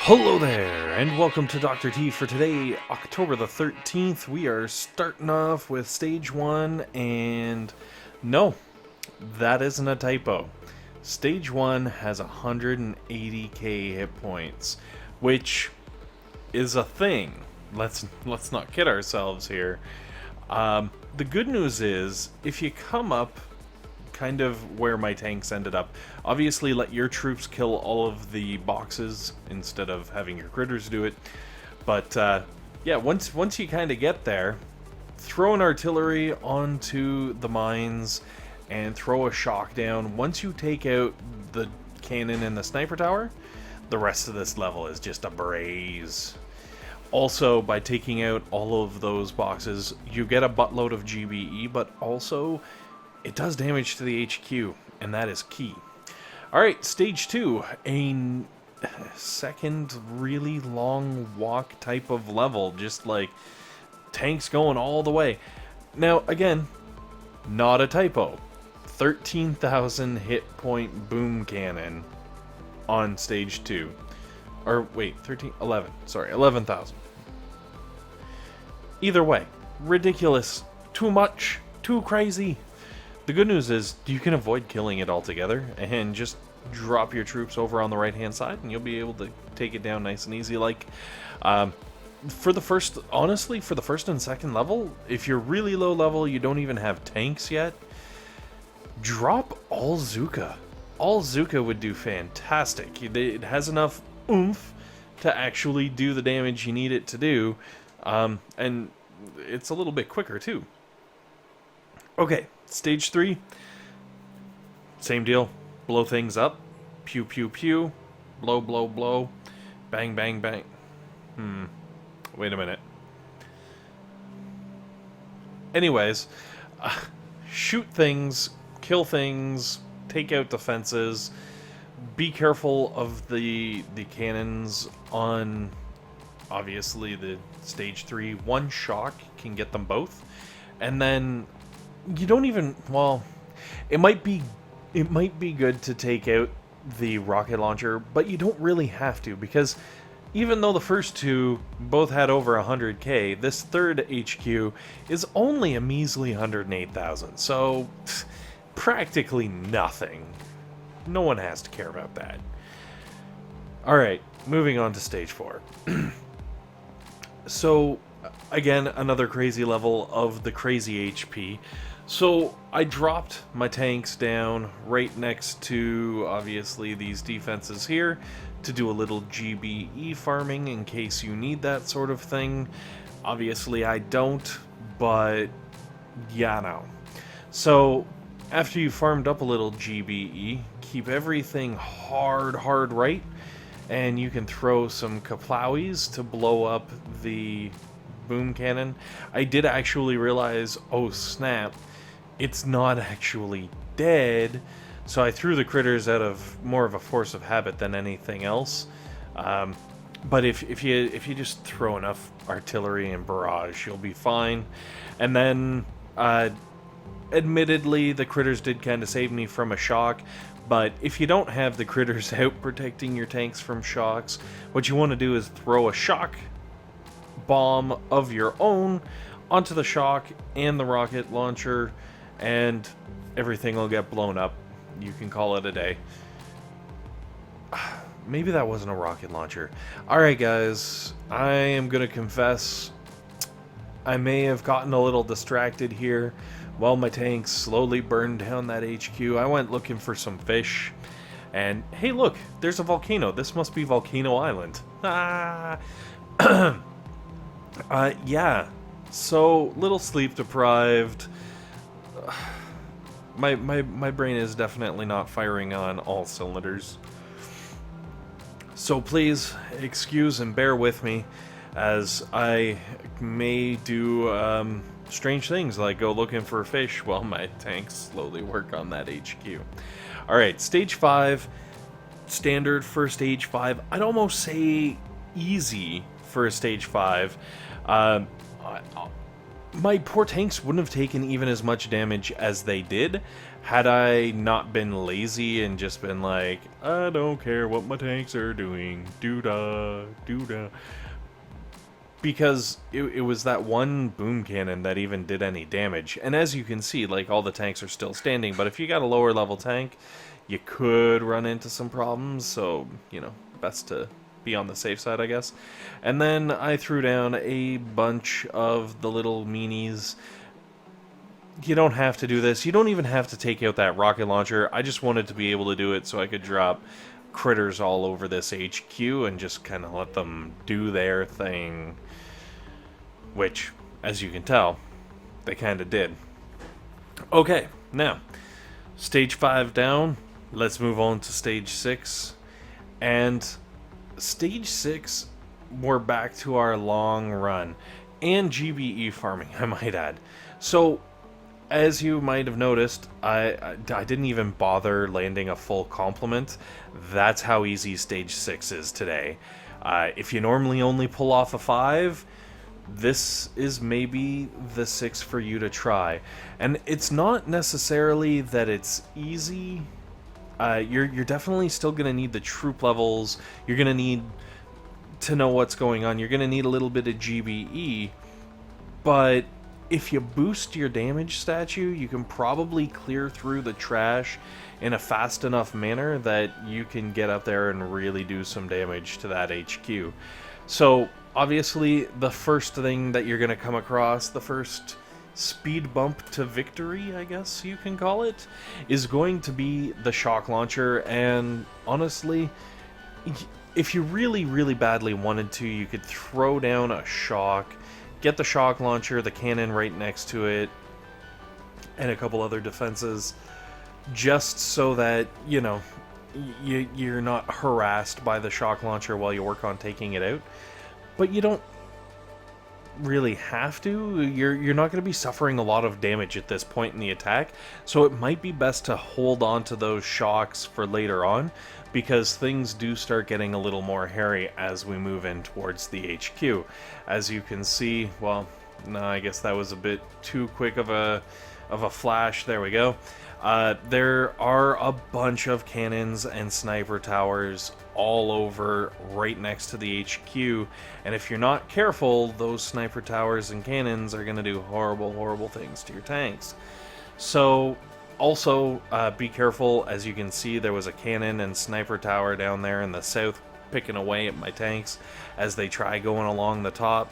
Hello there, and welcome to Dr. T for today, October the 13th. We are starting off with Stage 1, and no, that isn't a typo. Stage 1 has 180k hit points, which is a thing. Let's not kid ourselves here. The good news is, if you come up kind of where my tanks ended up. Obviously, let your troops kill all of the boxes instead of having your critters do it. But yeah, once you kind of get there, throw an artillery onto the mines and throw a shock down. Once you take out the cannon and the sniper tower, the rest of this level is just a breeze. Also, by taking out all of those boxes, you get a buttload of GBE, but also it does damage to the HQ, and that is key. Alright, Stage 2, a second really long walk type of level, just like tanks going all the way. Now, again, not a typo. 13,000 hit point boom cannon on Stage 2. Or, wait, 11. Sorry, 11,000. Either way, ridiculous. Too much. Too crazy. The good news is you can avoid killing it altogether and just drop your troops over on the right hand side and you'll be able to take it down nice and easy. Like for the first and second level, if you're really low level, you don't even have tanks yet, drop all Zooka. All Zooka would do fantastic. It has enough oomph to actually do the damage you need it to do, and it's a little bit quicker too. Okay, Stage 3, same deal. Blow things up. Pew, pew, pew. Blow, blow, blow. Bang, bang, bang. Wait a minute. Anyways, shoot things, kill things, take out defenses. Be careful of the cannons on, obviously, the Stage 3. One shock can get them both. And then you don't even, well, it might be good to take out the rocket launcher, but you don't really have to, because even though the first two both had over 100k, this third HQ is only a measly 108,000, so practically nothing. No one has to care about that. Alright, moving on to Stage 4. So, again, another crazy level of the crazy HP. So I dropped my tanks down right next to, obviously, these defenses here to do a little GBE farming in case you need that sort of thing. Obviously I don't, but yeah, no. So after you farmed up a little GBE, keep everything hard right, and you can throw some kaplowies to blow up the boom cannon. I did actually realize, oh snap, it's not actually dead, so I threw the critters out of more of a force of habit than anything else. But if you just throw enough artillery and barrage, you'll be fine. And then, admittedly, the critters did kind of save me from a shock. But if you don't have the critters out protecting your tanks from shocks, what you want to do is throw a shock bomb of your own onto the shock and the rocket launcher, and everything will get blown up. You can call it a day. Maybe that wasn't a rocket launcher. Alright guys, I am gonna confess, I may have gotten a little distracted here while my tanks slowly burned down that HQ. I went looking for some fish, and hey look, there's a volcano. This must be Volcano Island. Yeah, so little sleep deprived. My brain is definitely not firing on all cylinders. So please excuse and bear with me as I may do strange things like go looking for fish while my tanks slowly work on that HQ. Alright, Stage 5, standard for Stage 5. I'd almost say easy for a Stage 5. my poor tanks wouldn't have taken even as much damage as they did had I not been lazy and just been like, I don't care what my tanks are doing, doo-dah, doo-dah. Because it was that one boom cannon that even did any damage. And as you can see, like, all the tanks are still standing, but if you got a lower level tank, you could run into some problems, so, you know, best to be on the safe side, I guess. And then I threw down a bunch of the little meanies. You don't have to do this. You don't even have to take out that rocket launcher. I just wanted to be able to do it so I could drop critters all over this HQ and just kind of let them do their thing. Which, as you can tell, they kind of did. Okay, now, stage 5 down. Let's move on to stage 6. And stage 6, we're back to our long run. And GBE farming, I might add. So, as you might have noticed, I didn't even bother landing a full complement. That's how easy stage 6 is today. If you normally only pull off a 5, this is maybe the 6 for you to try. And it's not necessarily that it's easy. You're definitely still going to need the troop levels. You're going to need to know what's going on. You're going to need a little bit of GBE. But if you boost your damage statue, you can probably clear through the trash in a fast enough manner that you can get up there and really do some damage to that HQ. So, obviously, the first thing that you're going to come across, the first speed bump to victory, I guess you can call it, is going to be the shock launcher. And honestly, if you really, really badly wanted to, you could throw down a shock, get the shock launcher, the cannon right next to it, and a couple other defenses, just so that, you know, you're not harassed by the shock launcher while you work on taking it out. But you don't really have to. You're not going to be suffering a lot of damage at this point in the attack, so it might be best to hold on to those shocks for later on, because things do start getting a little more hairy as we move in towards the HQ. As you can see, well, no, I guess that was a bit too quick of a flash. There we go. There are a bunch of cannons and sniper towers all over right next to the HQ, and if you're not careful, those sniper towers and cannons are going to do horrible, horrible things to your tanks. So, also, be careful. As you can see, there was a cannon and sniper tower down there in the south picking away at my tanks as they try going along the top.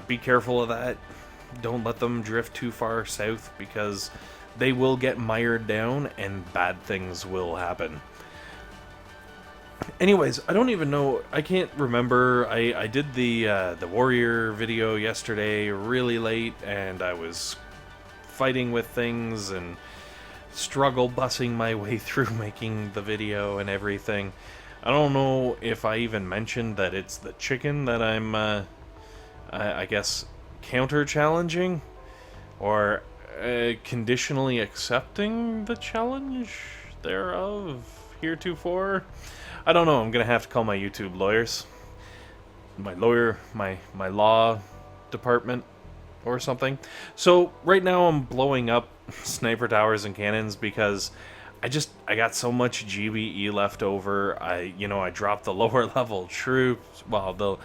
Be careful of that. Don't let them drift too far south, because they will get mired down and bad things will happen. Anyways, I don't even know, I can't remember. I did the warrior video yesterday really late, and I was fighting with things and struggle bussing my way through making the video and everything. I don't know if I even mentioned that it's the chicken that I'm, I guess, counter-challenging, or conditionally accepting the challenge thereof heretofore. I don't know. I'm gonna have to call my YouTube lawyers, my law department or something. So right now I'm blowing up sniper towers and cannons because I got so much GBE left over. I dropped the lower level troops, well, the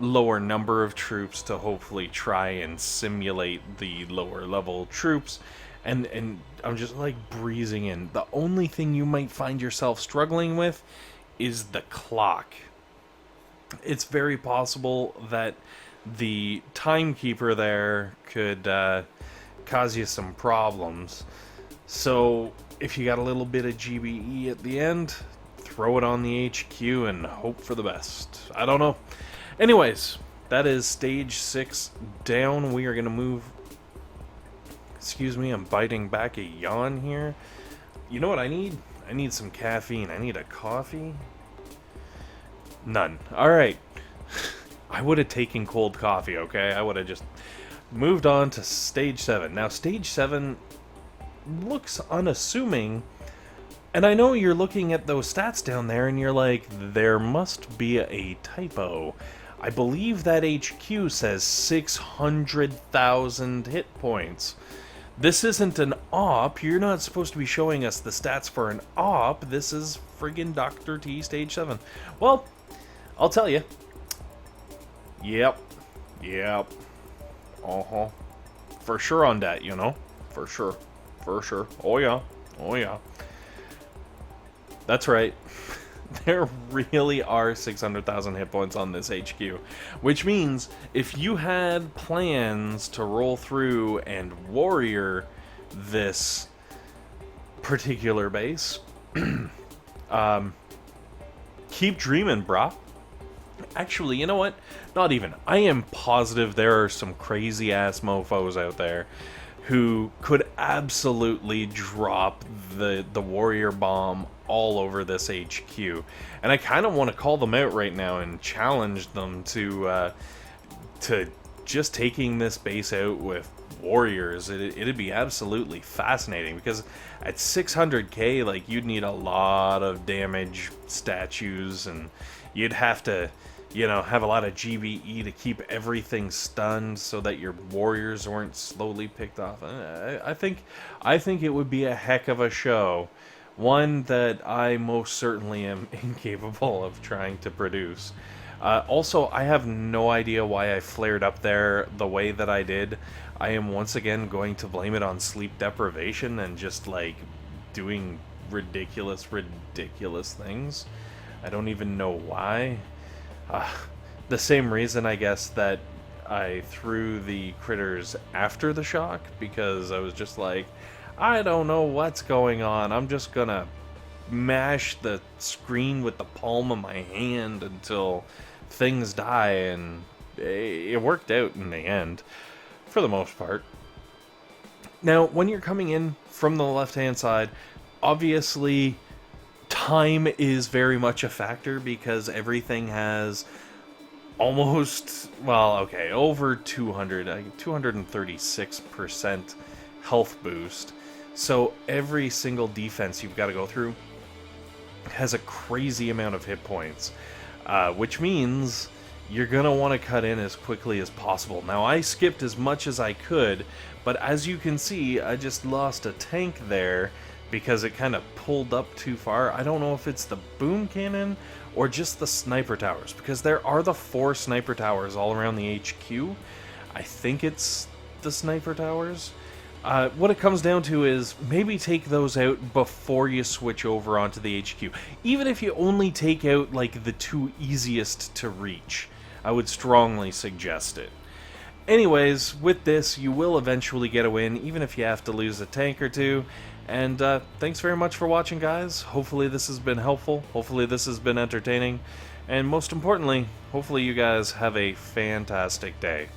lower number of troops, to hopefully try and simulate the lower level troops, and I'm just like breezing in. The only thing you might find yourself struggling with is the clock. It's very possible that the timekeeper there could cause you some problems. So if you got a little bit of GBE at the end, throw it on the HQ and hope for the best. I don't know. Anyways, that is stage 6 down. We are going to move... Excuse me, I'm biting back a yawn here. You know what I need? I need some caffeine. I need a coffee. None. Alright. I would have taken cold coffee, okay? I would have just moved on to stage 7. Now, stage 7 looks unassuming, and I know you're looking at those stats down there and you're like, there must be a typo. I believe that HQ says 600,000 hit points. This isn't an op. You're not supposed to be showing us the stats for an op. This is friggin' Dr. T Stage 7. Well, I'll tell you. Yep. Uh-huh. For sure on that, you know. For sure. Oh yeah. That's right. There really are 600,000 hit points on this HQ, which means if you had plans to roll through and warrior this particular base, keep dreaming, brah. Actually, you know what? Not even. I am positive there are some crazy-ass mofos out there who could absolutely drop the warrior bomb all over this HQ. And I kind of want to call them out right now and challenge them to just taking this base out with warriors. It'd be absolutely fascinating, because at 600k, like, you'd need a lot of damage statues, and you'd have to, you know, have a lot of GBE to keep everything stunned so that your warriors weren't slowly picked off. I think it would be a heck of a show. One that I most certainly am incapable of trying to produce. Also, I have no idea why I flared up there the way that I did. I am once again going to blame it on sleep deprivation and just, like, doing ridiculous things. I don't even know why. The same reason, I guess, that I threw the critters after the shock, because I was just like, I don't know what's going on. I'm just gonna mash the screen with the palm of my hand until things die, and it worked out in the end, for the most part. Now, when you're coming in from the left-hand side, obviously time is very much a factor, because everything has almost, well, okay, over 236% health boost. So every single defense you've got to go through has a crazy amount of hit points, which means you're going to want to cut in as quickly as possible. Now, I skipped as much as I could, but as you can see, I just lost a tank there because it kind of pulled up too far. I don't know if it's the boom cannon or just the sniper towers, because there are the 4 sniper towers all around the HQ. I think it's the sniper towers. What it comes down to is maybe take those out before you switch over onto the HQ. Even if you only take out, like, the 2 easiest to reach, I would strongly suggest it. Anyways, with this, you will eventually get a win, even if you have to lose a tank or 2. And thanks very much for watching, guys. Hopefully this has been helpful. Hopefully this has been entertaining. And most importantly, hopefully you guys have a fantastic day.